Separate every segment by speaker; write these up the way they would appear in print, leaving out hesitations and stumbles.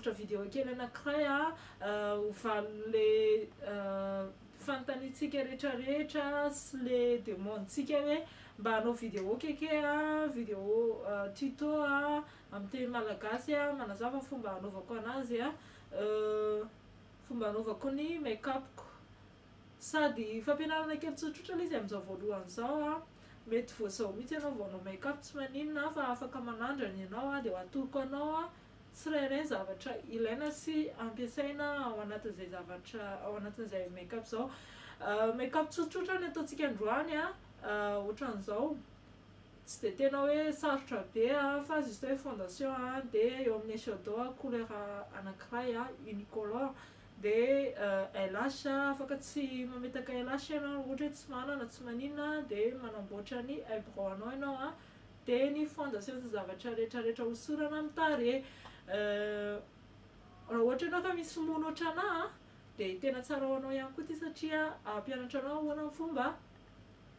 Speaker 1: tolotra vidéo kely anankiray ho valy le fantanitsika rehetrarehetra sy le demandsika hoe mba hanao vidéo keke vidéo tuto amin'ny teny malagasy manazava fomba hanaovako anazy fomba hanaovako ny make-upko sady fampianarana kely tsotsotra ilay izy amin'izao voalohany izao mety voazao mihitsy ianao vao hanao make-up tsy maninona fa afaka manandrana ianao dia ho atoroko anao tsirairay zavatra ilaina sy ampiasaina ao anatin'izay zavatra ao anatin'izay make-up zao make-up tsotsotra ny ataontsika androany ohatran'izao tsy dia tena hoe sarotra be fa juste hoe fondation dia eo amin'ny eyeshadow couleur anankiray unicolore dia eyelash afaka tsy mametaka eyelash ianao ohatra hoe tsy manana tsy maninona dia manamboatra ny eyebrow anao ianao dia ny fondation sy zavatra rehetrarehetra hosorana amin'ny tarehy raha ohatra ianao ka misy mono ohatranahy dia tena tsara ho anao ihany koa ty satria ampianatra anao ahoana ny fomba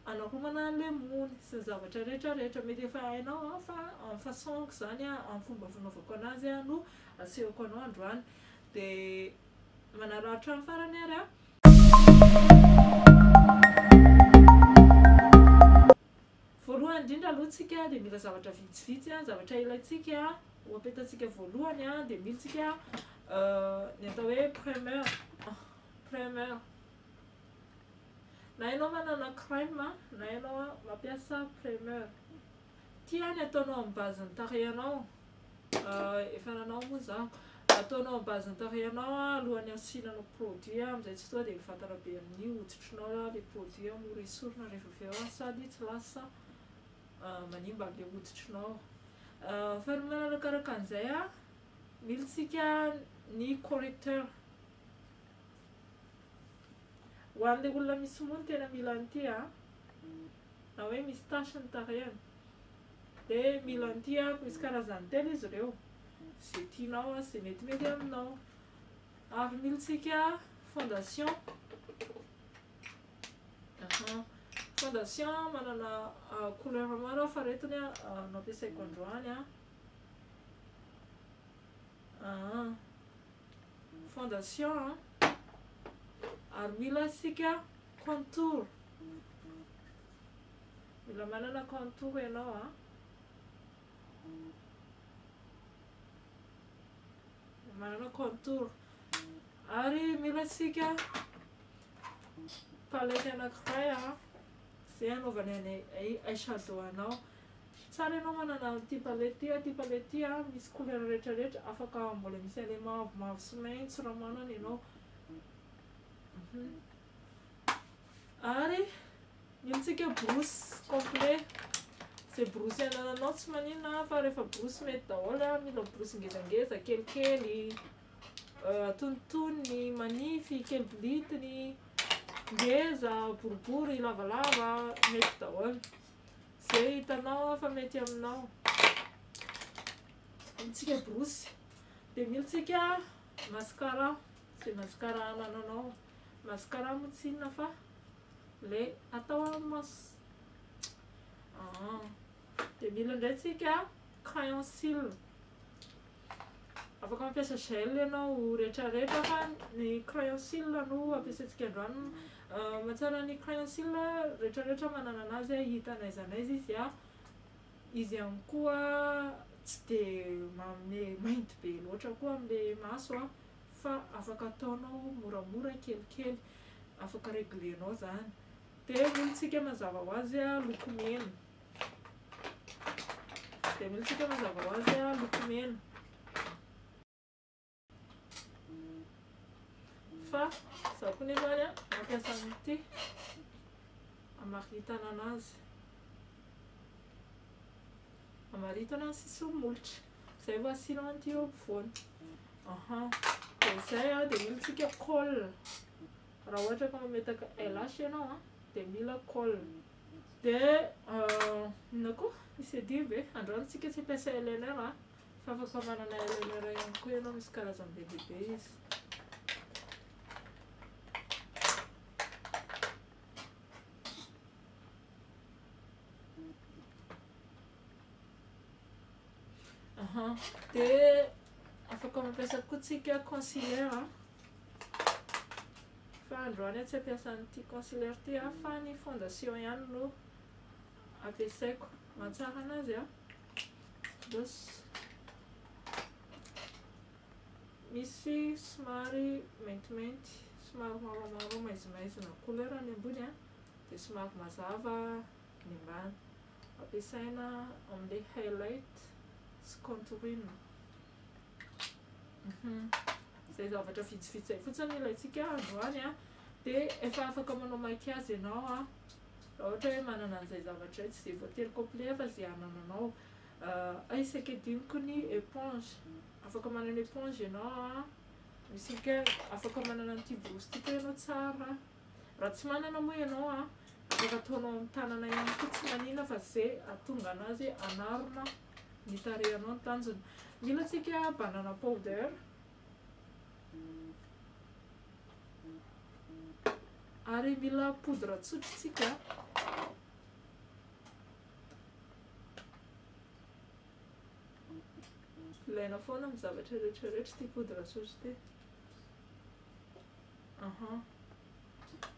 Speaker 1: anarovana an'ilay mony sy ny zavatra rehetrarehetra mety efa hainao fa amin'ny façonko zany amin'ny fomba fanaovako anazy no asehoko anao androany dia manaratra amin'ny farany ary voalohany indrindra aloha tsika dia mila zavatra vitsivitsy zavatra ilaitsika ho apetatsika voalohany dia mila tsika ny atao hoe primer na ianao manana crème na ianao mampiasa primer tia ny ataonao amin'ny base-ny tarehinao efa nanao moa zaho ataonao amin'ny base-ny tarehinao alohan'ny asinanao produit amin'izay tsy toa dia mivantana be amin'ny hoditrinao le produit mora esorina rehefa avy eo sady tsy lasa manimba amin'ilay hoditrinao fa ny manarakaraka an'izay mila tsika ny correcteur ho an'ilay olona misy mono tena mila an'ity na hoe misy tache ny tarehany dia mila an'ity misy karazany telo izy ireo izay tianao izay metimety aminao ary mila tsika fondation fondation manana couleur maro fa retiny no ampiasaiko androany fondation ary mila sika contour mila manana contour ianao manana contour ary mila sika palette anankiray zay anaovany any eyeshadow anao tsara ianao manana ty palette misy couleur rehetrarehetra afaka mbola misy an'ilay mavomavo sy maitso raha manana ianao ary mila tsika brosy complet zay brosy anananao tsy maninona fa rehefa brosy mety daholo mila brosy ngezangeza kelikely tontoniny manify kely blitiny ngeza boribory lavalava mety daholo zay hitanao fa mety aminao mitsika brosy dia mila tsika mascara zay mascara anananao mascara motsinina fa le atao amin'ny maso dia mila indray tsika crayon cils afaka mampiasa gel ianao rehetrarehetra fa ny crayon cils no ampiasaintsika androany mahatsara ny crayon cils rehetrarehetra manana anazy hitanaiza anaiza izy izy ihany koa tsy dia manome mainty be loatra koa amin'ilay maso fa afaka ataonao moramora kelikely afaka réglenao zany dia mila tsika mazava ho azy lokomena fa zaho koa nefany mampiasa an'ity amaritana anazy amaritana ny sisiny molotra zay vao asianao an'ity eo ampovoany dia izay dia mila tsika colle raha ohatra ka mametaka eyelash ianao dia mila colle dia ina koa misy adino ve androany tsika tsy ampiasa eyeliner fa afaka manana eyeliner ihany koa ianao misy karazany be lehibe izy dia afaka mampiasa koa tsika concealer fa androany tsy ampiasa an'ity concealer ty fa ny fondation ihany no ampiasaiko mahatsara anazy dos misy somary maintimainty somary maromaro maizimaizina couleur ny ambony dia somary mazava ny ambany ampiasaina amin'ilay highlight sy contouring. Zay zavatra vitsivitsy zay fotsiny ilayntsika androany dia efa afaka manao maquillage ianao raha ohatra hoe manana an'izay zavatra tsy dia voatery complet fa zay anananao. Isaky adiniko ny éponge, afaka manana éponge ianao misika afaka manana an'ity brosy ty ianao tsara raha tsy manana moa ianao afaka ataonao amin'ny tanana ihany koa tsy manina fa zay atonga anazy anarona ny tarehinao ny tanjona. Mila tsika banana powder ary mila poudre tsotra tsika ilaina foana amin'ny zavatra rehetrarehetra ty poudre tsotra ty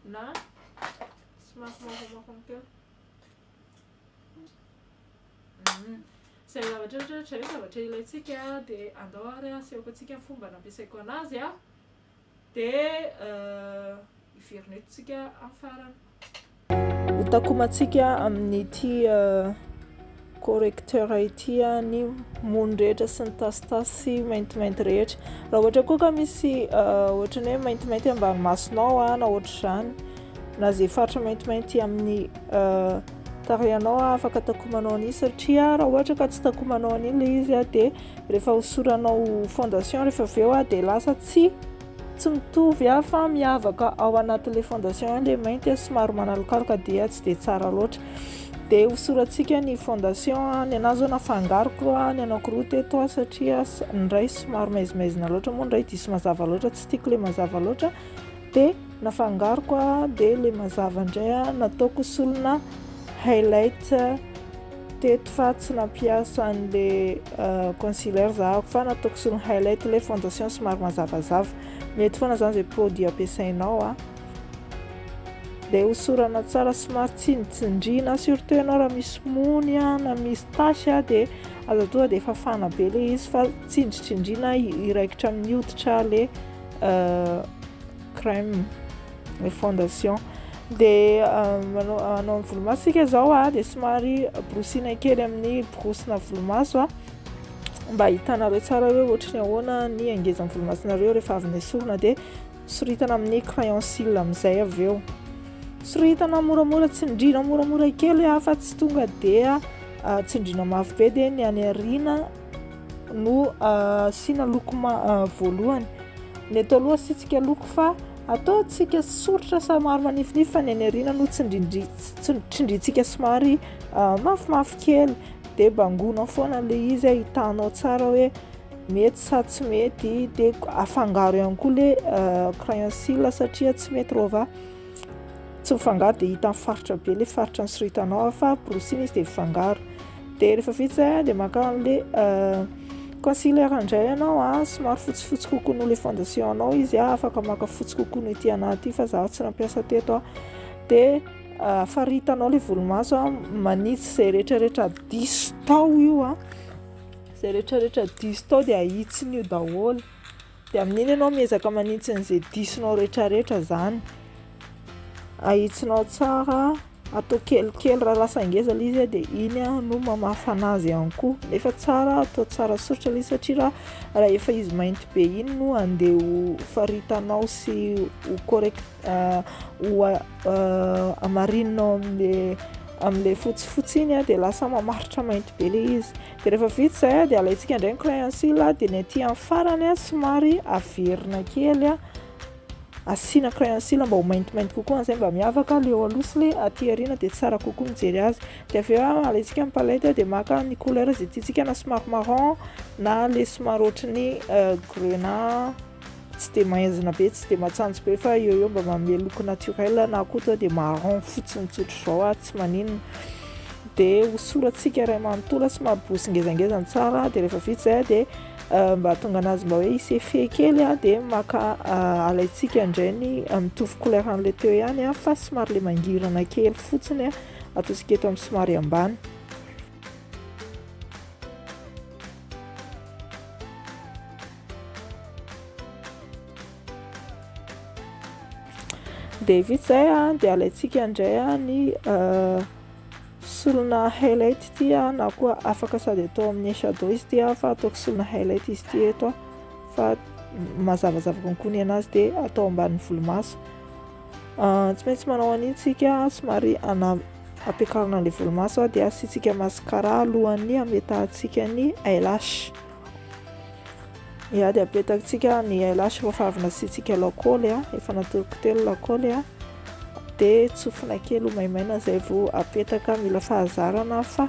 Speaker 1: na somary mahomahony kely zay zavatra rehetrarehetra hoe zavatra ilayntsika dia andao ary asehoko antsika fomba nampiasaiko anazy dia iverinetsika amin'ny farany. Hotakomantsika amin'ity correcteur ity ny mony rehetra sy ny tasitasy maintimainty rehetra. Raha ohatra koa ka misy ohatrany hoe maintimainty ambany masonao na ohatr'izany na zay faritra maintimainty amin'ny tarehinao afaka takomanao an'iny satria raha ohatra ka tsy takomanao an'iny ilay izy dia rehefa hosoranao fondation rehefa avy eo dia lasa tsy mitovy fa miavaka ao anatin'ilay fondation ilay mainty somary manalokaloka dia tsy dia tsara loatra. Dia hosorantsika ny fondation ny anazy nafangaroko ny anankiroa teto satria ny iray somary maizimaizina loatra moa ny iray diso mazava loatra tsy tiako ilay mazava loatra dia nafangaroko dia ilay mazava indray nataoko solona highlight teto fa tsy nampiasa an'ilay concealer zahako fa nataoko solona highlight ilay fondation somary mazavazava mety foana zany zay produit ampiasainao dia hosorana tsara somary tsindrina surtout ianao raha misy mony na misy tasy dia azo toa dia fafana be ilay izy fa tsindritsindrina iraikitra amin'ny hoditra ilay crème ilay fondation. Dia anao amin'ny volomaso sika zao dia somary brosina kely amin'ny brosina volomaso mba hitanareo tsara hoe ohatrany ahoana ny angeza amin'ny volomasonareo rehefa avy esorina dia soritana amin'ny crayon cils amin'izay avy eo. Soritana moramora tsindrina moramora kely fa tsy tonga dia tsindrina mafy be dia ny any aoriana no asiana loko voalohany. Ny eto aloha asitsika loko fa ataontsika soritra somary manifinify fa ny any aoriana no tsindrintsika somary mafimafy kely dia bangonao foana ilay izy hitanao tsara hoe mety sa tsy mety dia afangaro ihany koa ilay crayon cils satria tsy mety rova tsy mifangaro dia hita faritra be ilay faritra nysoritanao fa brosina izy dia mifangaro. Dia rehefa vita dia maka an'ilay concealer indray ianao somary fotsifotsy kokoa noho ilay fondation anao izy afaka maka fotsy kokoa no ity anaty fa zaho tsy nampiasa teto dia faritanao ilay volomaso manitsy zay rehetrarehetra diso tao io zay rehetrarehetra diso tao dia ahitsiny io daholo dia amin'iny ianao miezaka manitsy an'izay disonao rehetrarehetra zany ahitsinao tsara atao kelikely raha lasa angeza ilay izy dia iny no mamafa anazy ihany koa nefa tsara atao tsara soritra ilay satria raha efa izy mainty be iny no andeha ho faritanao sy ho correct ho amarinanao amin'ilay fotsifotsy iny dia lasa mamaritra mainty be ilay izy. Dia rehefa vita izay dia alaintsika indray ny crayon cils dia ny aty amin'ny farany somary averina kely asiana crayon cils mba ho maintimainty kokoa izay mba miavaka ilay eo aloha sy ilay aty aoriana dia tsara kokoa mijery azy. Dia avy eo alaintsika ny palette dia maka ny couleur izay tiantsika na somary marron na ilay somary ohatran'ny grenat tsy dia maizina be tsy dia matsanjo be fa eo mba manome loko naturel na koa toa dia marron fotsiny tsotra izao tsy maninona. Dia hosorantsika iray manontolo somary bosy ngezangezany tsara dia rehefa vita izay dia
Speaker 2: mba tonga anazy mba hoe hisefy kely dia maka alaitsika indray ny mitovy couleur an'ilay teo ihany fa somary le mangirana kely fotsiny ataontsika eto amin'ny somary ambany. Dia vita zay dia alaitsika indray ny solona highlight ity na koa afaka sady atao amin'ny eyeshadow izy ity fa ataoko solona highlight izy ity eto fa mazavazava konkoa ny anazy dia atao ambany volomaso. Tsy maintsy manao an'iny tsika somary ampiakarina an'ilay volomaso dia asiantsika mascara alohan'ny ametahantsika ny eyelash. Dia apetakitsika ny eyelash rehefa avy nasiantsika lakoly efa natoroko telo lakoly dia tsofina kely maimaina zay vao apetaka, mila fahazarana fa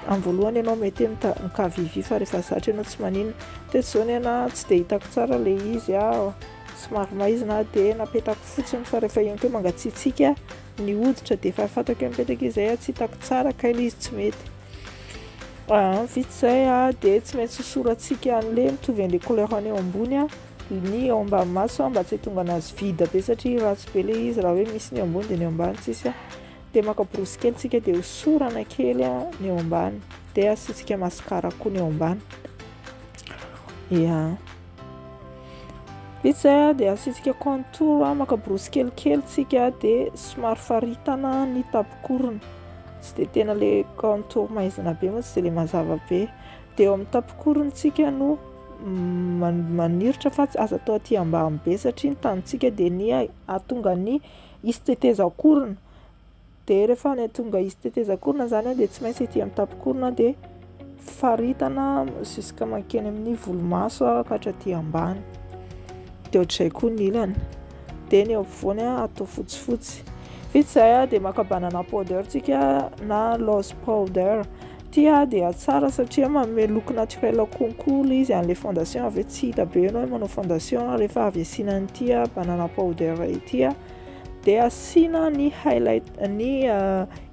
Speaker 2: amin'ny voalohany ianao mety mikavivy fa rehefa zatra ianao tsy maninona teto zao tsy dia hitako tsara le izy somary maizina dia napetako fotsiny fa rehefa io koa mangatsiatsika ny hoditra dia efa fantako mipetaka izay tsy hitako tsara ka izy tsy mety. Vita zay dia tsy maintsy hosoratsika an'ilay mitovy an'ilay couleur any eo ambony ny eo ambany maso mba tsy tonga anazy vida be satria ratsy be le izy raha hoe misy ny eo ambony dia ny eo ambany tsisy dia maka borosy kely tsika dia hosorana kely ny eo ambany dia asiantsika mascara koa ny eo ambany. Vita zay dia asiantsika contour maka borosy kelikely tsika dia somary faritana ny tapikorona, tsy dia tena le contour maizina be moa tsy dia le mazava be dia eo amin'ny tapikorona tsika no maniritra fa tsy aza atao aty ambany be satria ny tanitsika dia ny atonga ny isy tetezakorona dia rehefa ny atonga isy tetezakorona zany dia tsy maintsy ety amin'ny tapikorona dia faritana jusqu'à mankeny amin'ny volomaso ka hatraty ambany dia ohatr'izay koa ny ilany dia ny eo ampovoany atao fotsifotsy. Vita zay dia maka banana powder tsika na loose powder tia dia tsara satria manome look naturel konkoa izy an'ilay fondation avy tsy hita be ianao manao fondation rehefa avy asiana an'ity banana powder ity dia asiana ny highlight eny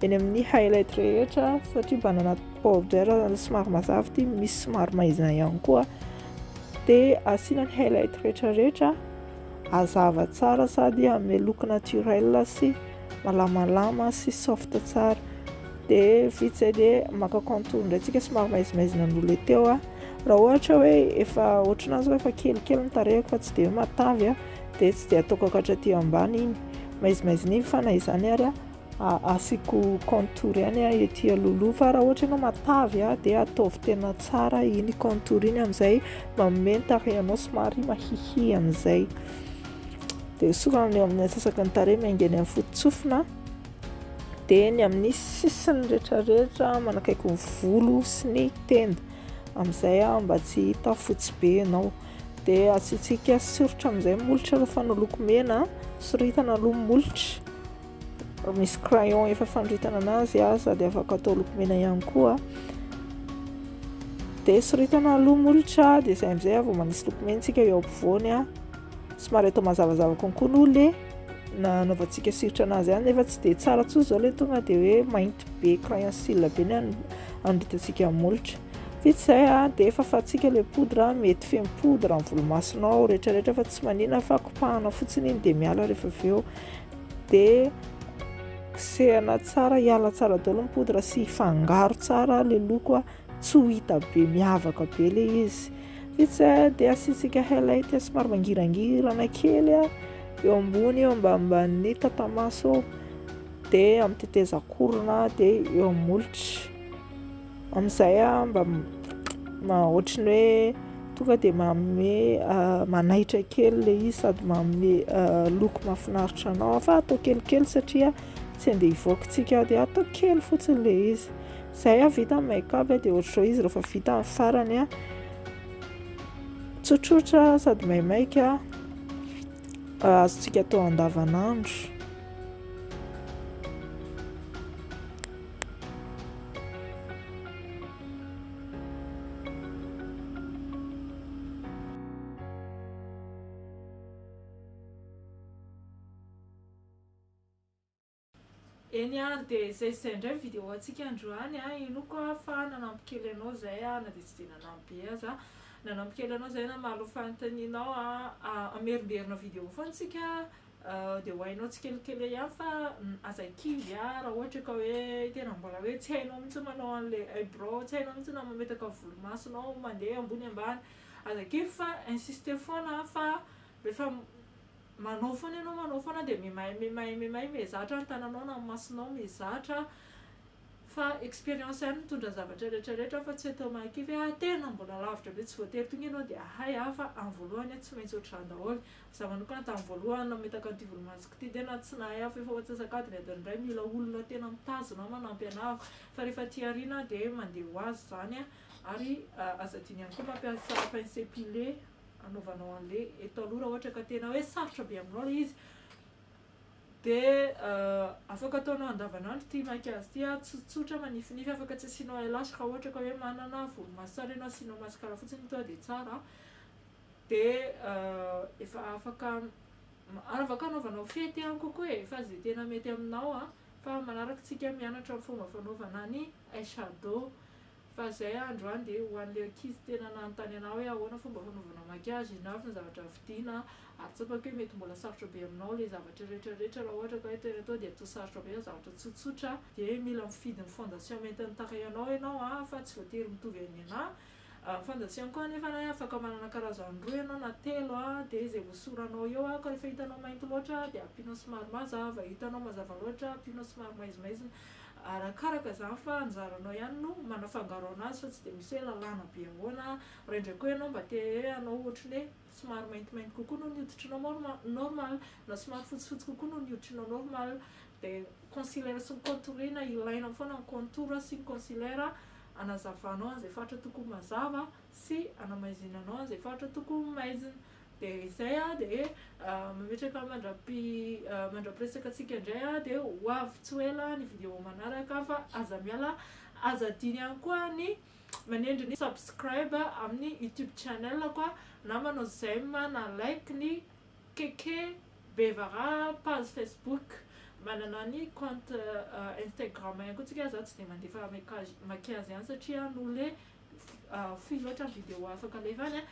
Speaker 2: amin'ny highlight rehetra satria banana powder somary mazava ity misy somary maizina ihany koa dia asiana ny highlight rehetrarehetra hazava tsara sady an'ilay look naturel sy malamalama sy soft tsara. Dia vita zay dia maka contour indray tsika somary maizimaizina n'olona teo raha ohatra hoe efa ohatranazy efa kelikely ny tarehiko fa tsy dia matavy dia tsy dia ataoko hatraty ambany iny maizimaizina iny fa na izany ary asiako contour ihany ety alohaloha fa raha ohatra ianao matavy dia ataovy tena tsara iny contour iny amin'izay manome ny tarehinao somary mahihy amin'izay dia sorana eo amin'ny atsasaka ny tarehy maingany amin'ny fototsofina dia ny amin'ny sisiny rehetrarehetra manakaiky ny volo sy ny tenda amin'izay mba tsy hita fotsy be ianao dia asiantsika soritra amin'izay molotra rehefa hanao lokomena soritana aloha molotra misy crayon efa fanoritana anazy sady afaka atao lokomena ihany koa dia soritana aloha molotra dia izay amin'izay vao manisy lokomentsika eo ampovoany somary atao mazavazava konkoa no le nanaovantsika siritra anazy ihany nefa tsy dia tsara tsoa izao le tonga dia hoe mainty be crayon cils be ny anoditatsika molotra. Vita zay dia efa fatsika le poudre mety feno poudre amin'ny volomasonao rehetrarehetra fa tsy maninona fa kopahana fotsiny iny dia miala rehefa avy eo dia kosehana tsara hiala tsara daholo ny poudre sy fangaro tsara le loko tsy ho hita be miavaka be le izy. Vita zay dia asiantsika highlight somary mangirangirana kely eo ambony eo ambanimbany tatamaso dia amin'ny tetezakorona dia eo amin'ny molotra amin'izay mba ohatrany hoe tonga dia manome manaitra kely le izy sady manome loko mahafinaritra anao fa atao kelikely satria tsy andeha hivoakantsika dia atao kely fotsiny le izy. Izay vita amin'ny make-up dia ohatr'izao izy rehefa vita amin'ny farany tsotsotra sady maimaika azontsika atao andavanandro.
Speaker 1: Eny dia zay indray vidéo antsika androany ino koa fa nanampy kely anao zay na dia tsy dia nanampy aza nanampikely anao zay na malo fanontanianao amerimberina vidéo foana tsika dia ho hainao tsikelikely ihany fa aza kivy raha ohatra ka hoe tena mbola hoe tsy hainao mihitsy manao an'ilay eyebrow, tsy hainao mihitsy na mametaka volomasonao mandeha ambony ambany, aza kivy fa insister foana fa rehefa manao foana ianao manao foana dia memay mezatra ny tananao na masonao mezatra fa expérience ihany mitondra zavatra rehetrarehetra fa tsy atao mahakivy tena mbola lavitra be tsy voatery tonga ianao dia hay fa amin'ny voalohany tsy maintsy ohatr'izany daholo. Za manokana tamin'ny voalohany nametaka an'ity volomasoko ity dia na tsy nahay fa efa ohatsasakadiny adiny indray mila olona tena mitazona manampy anahy fa rehefa ty ariana dia mandeha ho azy zany ary azadiny ihany koa mampiasa pince épilé anaovanao an'ilay eto aloha raha ohatra ka tena hoe sarotra be aminao ilay izy dia afaka ataonao andavanandro ity makiazy ity tsotsotra manifinify afaka tsy asianao eyelash raha ohatra ka hoe manana volomaso tsara ianao asianao mascara fotsiny tonga dia tsara dia efa afaka anaovanao fety ihany kokoa fa zay tena mety aminao fa manaraka tsika mianatra fomba fanaovana ny eyeshadow fa zay androany dia ho an'ilay ankizy tena nanontany anao hoe ahoana fomba fanaovana makiazy na avy na zavatra vidiana ary tsapaka hoe mety mbola sarotra be aminao ilay zavatra rehetrarehetra raha ohatra ka hoe tena atao dia atao sarotra be zavatra tsotsotra dia mila mifidy ny fondation mentiny takayanao ianao fa tsy voatery mitovy any anahy fondation koa nefa afaka manana karazany roa ianao na telo dia izay voasoranao eo ka rehefa hitanao mainty loatra dia ampianao somary mazava, hitanao mazava loatra ampianao somary maizimaizina arakaraka zany fa anjaranao ihany no manafangaro anazy fa tsy dia misy hoe lalàna be ahoana raha indray koa ianao mba te hoe anao ohatrany hoe somary maintimainty kokoa no ny hoditrinao normal na somary fotsifotsy kokoa no ny hoditrinao normal dia concealer sy ny contourina ilaina foana ny contour sy ny concealer anazavanao an'izay faritra tokony mazava sy anamaizinanao an'izay faritra tokony maizina dia izay dia mametraka mandrapiresaka antsika indray dia ho avy tsy ho ela ny vidéo manaraka fa aza miala aza diny ihany koa ny manendry ny subscribe amin'ny YouTube channel koa na manao j'aime na like ny Keke Bevara page Facebook, manana ny compte Instagram ihany koa tsika za tsy dia mandefa makiazy ihany satria nole fohy loatra ny vidéo afaka alevany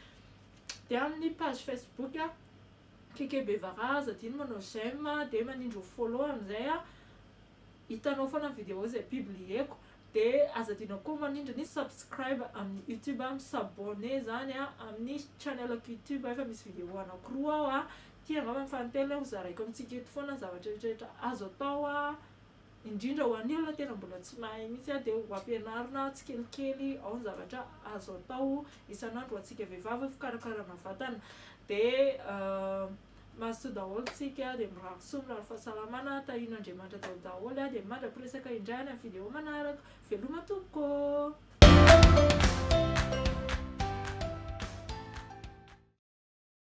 Speaker 1: dia amin'ny page Facebook Keke Bevara aza diny manao j'aime dia manindro follow amin'izay hitanao foana vidéo zay publieko dia aza dina koa manindry ny subscribe amin'ny YouTube misabone zany amin'ny channelako YouTube efa misy vidéo anankiroa ao tia angamba mifantely ho zaraiko amintsika eto foana zavatra rehetrarehetra azo atao indrindra ho an'ny olona tena mbola tsy mahay mihitsy dia ho ampianarina tsikelikely ao ny zavatra azo atao isan'andro ho antsika vehivavy fikarakarana vatana dia mahasoa daholo tsika dia mirary soa mirary fahasalamana tahin'Andriamanitra daholo dia mandrapiresaka indray any amin'ny vidéo manaraka veloma tompoko.